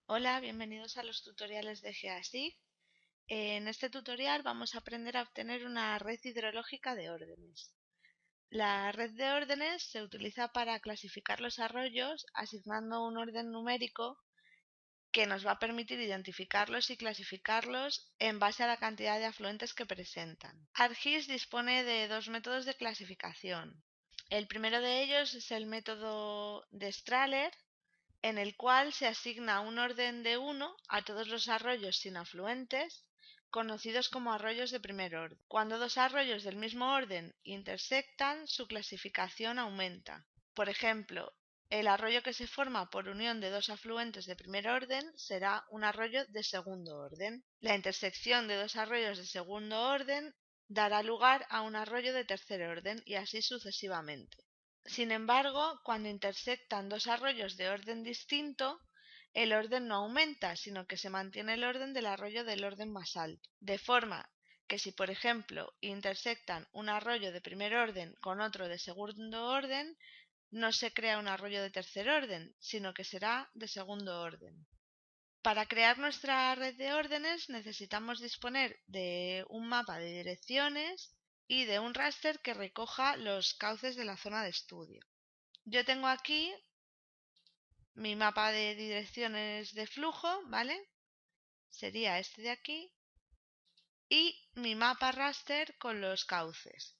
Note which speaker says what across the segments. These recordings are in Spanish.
Speaker 1: Hola, bienvenidos a los tutoriales de Geasig. En este tutorial vamos a aprender a obtener una red hidrológica de órdenes. La red de órdenes se utiliza para clasificar los arroyos asignando un orden numérico que nos va a permitir identificarlos y clasificarlos en base a la cantidad de afluentes que presentan. ArcGIS dispone de dos métodos de clasificación. El primero de ellos es el método de Strahler, en el cual se asigna un orden de 1 a todos los arroyos sin afluentes, conocidos como arroyos de primer orden. Cuando dos arroyos del mismo orden intersectan, su clasificación aumenta. Por ejemplo, el arroyo que se forma por unión de dos afluentes de primer orden será un arroyo de segundo orden. La intersección de dos arroyos de segundo orden dará lugar a un arroyo de tercer orden y así sucesivamente. Sin embargo, cuando intersectan dos arroyos de orden distinto, el orden no aumenta, sino que se mantiene el orden del arroyo del orden más alto. De forma que si, por ejemplo, intersectan un arroyo de primer orden con otro de segundo orden, no se crea un arroyo de tercer orden, sino que será de segundo orden. Para crear nuestra red de órdenes necesitamos disponer de un mapa de direcciones y de un raster que recoja los cauces de la zona de estudio. Yo tengo aquí mi mapa de direcciones de flujo, ¿vale? Sería este de aquí. Y mi mapa raster con los cauces.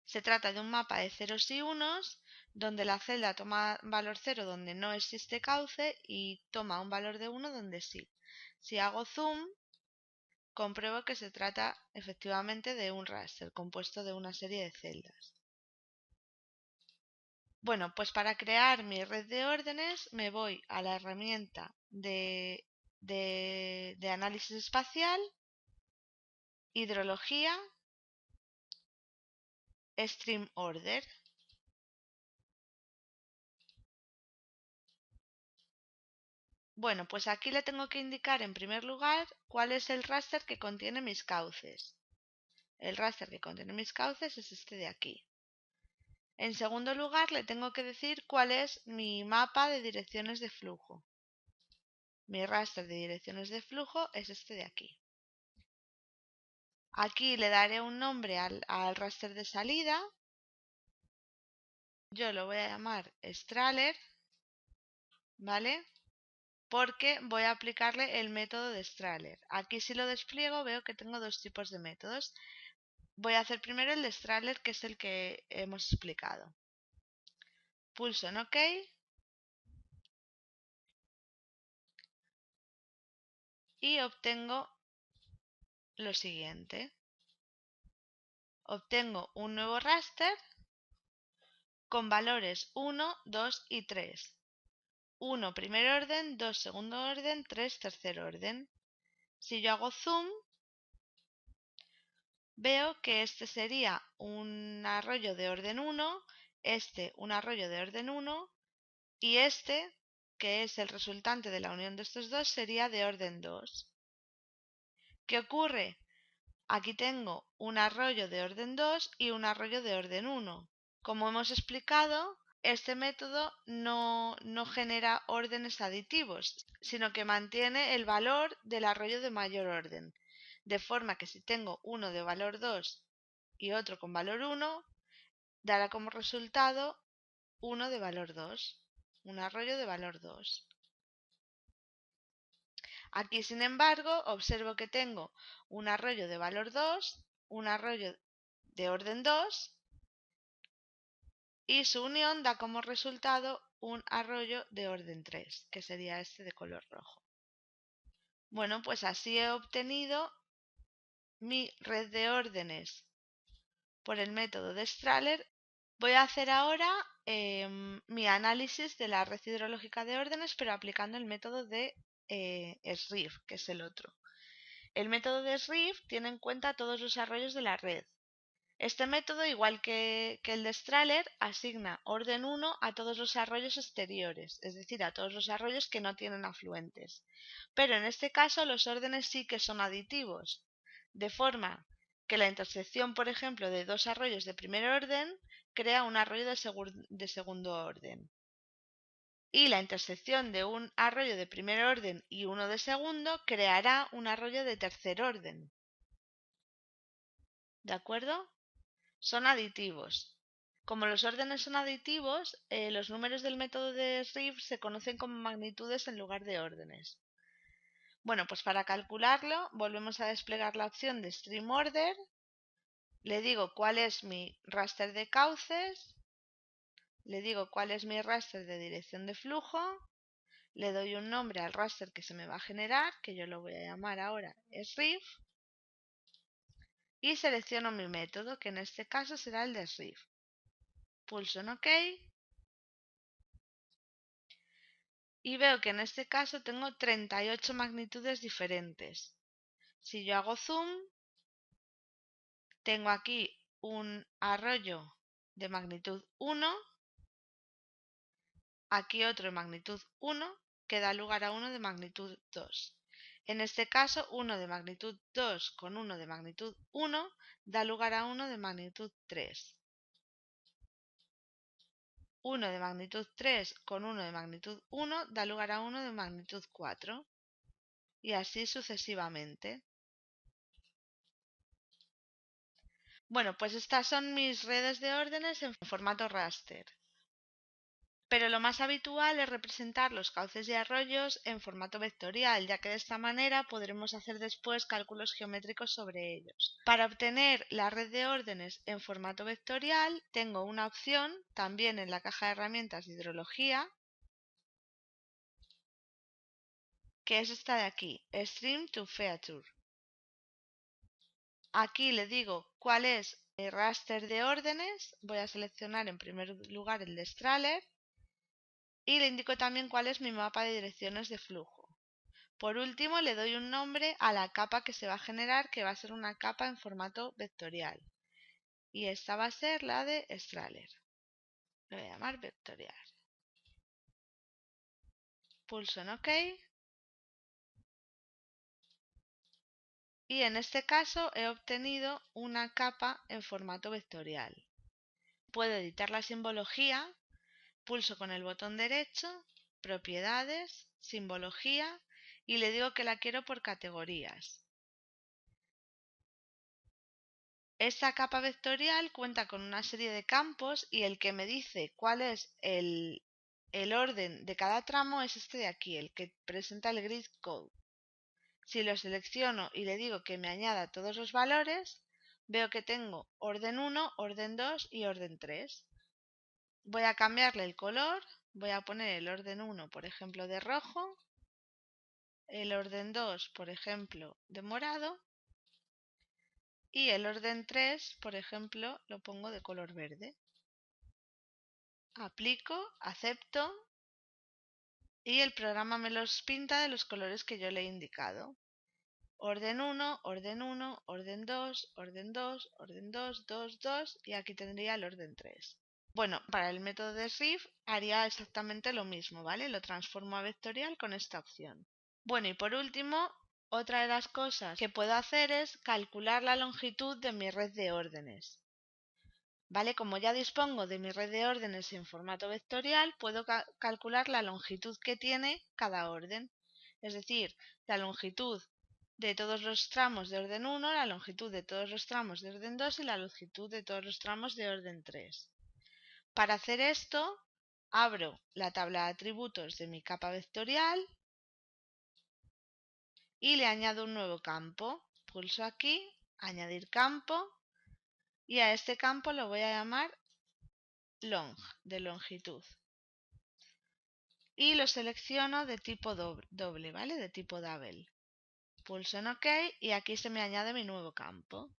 Speaker 1: Se trata de un mapa de ceros y unos, donde la celda toma valor 0 donde no existe cauce y toma un valor de 1 donde sí. Si hago zoom, compruebo que se trata efectivamente de un raster compuesto de una serie de celdas. Bueno, pues para crear mi red de órdenes me voy a la herramienta de análisis espacial, hidrología, stream order. Bueno, pues aquí le tengo que indicar en primer lugar cuál es el raster que contiene mis cauces. El raster que contiene mis cauces es este de aquí. En segundo lugar, le tengo que decir cuál es mi mapa de direcciones de flujo. Mi raster de direcciones de flujo es este de aquí. Aquí le daré un nombre al raster de salida. Yo lo voy a llamar Strahler, ¿vale? Porque voy a aplicarle el método de Strahler. Aquí si lo despliego veo que tengo dos tipos de métodos. Voy a hacer primero el de Strahler, que es el que hemos explicado. Pulso en OK y obtengo lo siguiente. Obtengo un nuevo raster con valores 1, 2 y 3. 1 primer orden, 2 segundo orden, 3 tercer orden. Si yo hago zoom, veo que este sería un arroyo de orden 1, este un arroyo de orden 1 y este, que es el resultante de la unión de estos dos, sería de orden 2. ¿Qué ocurre? Aquí tengo un arroyo de orden 2 y un arroyo de orden 1. Como hemos explicado, este método no genera órdenes aditivos, sino que mantiene el valor del arroyo de mayor orden. De forma que si tengo uno de valor 2 y otro con valor 1, dará como resultado uno de valor 2, un arroyo de valor 2. Aquí, sin embargo, observo que tengo un arroyo de valor 2, un arroyo de orden 2 y su unión da como resultado un arroyo de orden 3, que sería este de color rojo. Bueno, pues así he obtenido mi red de órdenes por el método de Strahler. Voy a hacer ahora mi análisis de la red hidrológica de órdenes, pero aplicando el método de SRIF, que es el otro. El método de SRIF tiene en cuenta todos los arroyos de la red. Este método, igual que el de Strahler, asigna orden 1 a todos los arroyos exteriores, es decir, a todos los arroyos que no tienen afluentes. Pero en este caso los órdenes sí que son aditivos, de forma que la intersección, por ejemplo, de dos arroyos de primer orden crea un arroyo de segundo orden. y la intersección de un arroyo de primer orden y uno de segundo creará un arroyo de tercer orden. ¿De acuerdo? Son aditivos. Como los órdenes son aditivos, los números del método de Riff se conocen como magnitudes en lugar de órdenes. Bueno, pues para calcularlo volvemos a desplegar la opción de Stream Order. Le digo cuál es mi raster de cauces, le digo cuál es mi raster de dirección de flujo, le doy un nombre al raster que se me va a generar, que yo lo voy a llamar ahora SRIF, y selecciono mi método, que en este caso será el de SRIF. Pulso en OK y veo que en este caso tengo 38 magnitudes diferentes. Si yo hago zoom, tengo aquí un arroyo de magnitud 1, aquí otro de magnitud 1 que da lugar a uno de magnitud 2. En este caso, uno de magnitud 2 con uno de magnitud 1 da lugar a uno de magnitud 3. Uno de magnitud 3 con uno de magnitud 1 da lugar a uno de magnitud 4. Y así sucesivamente. Bueno, pues estas son mis redes de órdenes en formato raster. Pero lo más habitual es representar los cauces y arroyos en formato vectorial, ya que de esta manera podremos hacer después cálculos geométricos sobre ellos. Para obtener la red de órdenes en formato vectorial, tengo una opción también en la caja de herramientas de hidrología, que es esta de aquí, Stream to Feature. Aquí le digo cuál es el raster de órdenes, voy a seleccionar en primer lugar el de Strahler y le indico también cuál es mi mapa de direcciones de flujo. Por último, le doy un nombre a la capa que se va a generar, que va a ser una capa en formato vectorial. Y esta va a ser la de Strahler. Lo voy a llamar vectorial. Pulso en OK. Y en este caso he obtenido una capa en formato vectorial. Puedo editar la simbología. Pulso con el botón derecho, propiedades, simbología y le digo que la quiero por categorías. Esta capa vectorial cuenta con una serie de campos y el que me dice cuál es el orden de cada tramo es este de aquí, el que presenta el grid code. Si lo selecciono y le digo que me añada todos los valores, veo que tengo orden 1, orden 2 y orden 3. Voy a cambiarle el color, voy a poner el orden 1, por ejemplo, de rojo, el orden 2, por ejemplo, de morado, y el orden 3, por ejemplo, lo pongo de color verde. Aplico, acepto y el programa me los pinta de los colores que yo le he indicado. Orden 1, orden 1, orden 2, orden 2, orden 2, 2, 2 y aquí tendría el orden 3. Bueno, para el método de Riff haría exactamente lo mismo, ¿vale? Lo transformo a vectorial con esta opción. Bueno, y por último, otra de las cosas que puedo hacer es calcular la longitud de mi red de órdenes. ¿Vale? Como ya dispongo de mi red de órdenes en formato vectorial, puedo calcular la longitud que tiene cada orden. Es decir, la longitud de todos los tramos de orden 1, la longitud de todos los tramos de orden 2 y la longitud de todos los tramos de orden 3. Para hacer esto, abro la tabla de atributos de mi capa vectorial y le añado un nuevo campo. Pulso aquí, añadir campo y a este campo lo voy a llamar long, de longitud. Y lo selecciono de tipo doble, ¿vale? De tipo double. Pulso en OK y aquí se me añade mi nuevo campo.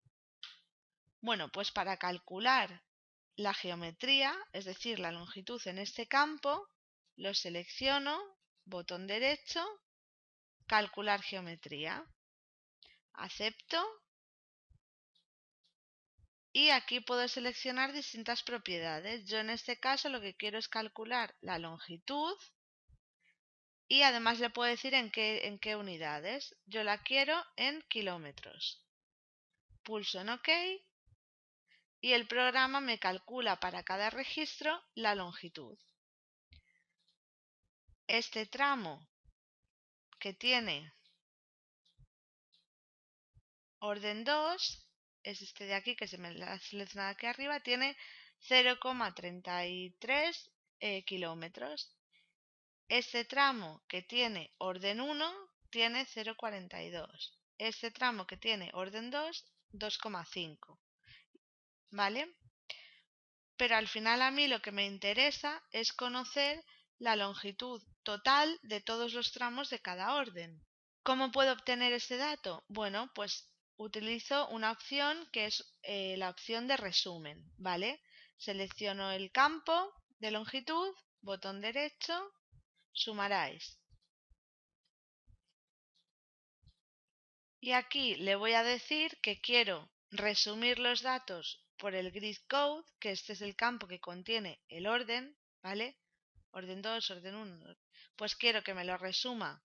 Speaker 1: Bueno, pues para calcular la geometría, es decir, la longitud en este campo, lo selecciono, botón derecho, calcular geometría. Acepto y aquí puedo seleccionar distintas propiedades. Yo en este caso lo que quiero es calcular la longitud y además le puedo decir en qué unidades. Yo la quiero en kilómetros. Pulso en OK y el programa me calcula para cada registro la longitud. este tramo que tiene orden 2, es este de aquí que se me ha seleccionado aquí arriba, tiene 0,33 kilómetros. Este tramo que tiene orden 1 tiene 0,42. Este tramo que tiene orden 2, 2,5. ¿Vale? Pero al final a mí lo que me interesa es conocer la longitud total de todos los tramos de cada orden. ¿Cómo puedo obtener ese dato? Bueno, pues utilizo una opción que es la opción de resumen, ¿vale? Selecciono el campo de longitud, botón derecho, sumaráis. Y aquí le voy a decir que quiero resumir los datos por el grid code, que este es el campo que contiene el orden, ¿vale? Orden 2, orden 1. Pues quiero que me lo resuma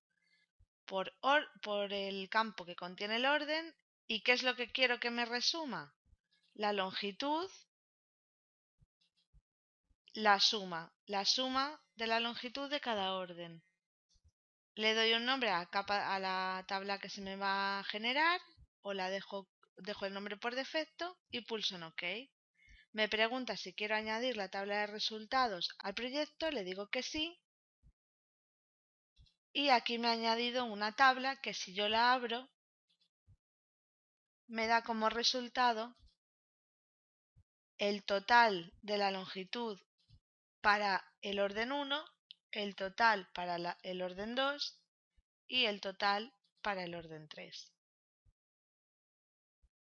Speaker 1: por el campo que contiene el orden. ¿Y qué es lo que quiero que me resuma? La longitud, la suma de la longitud de cada orden. Le doy un nombre a la tabla que se me va a generar o la dejo el nombre por defecto y pulso en OK. Me pregunta si quiero añadir la tabla de resultados al proyecto, le digo que sí. Y aquí me ha añadido una tabla que si yo la abro me da como resultado el total de la longitud para el orden 1, el total para el orden 2 y el total para el orden 3.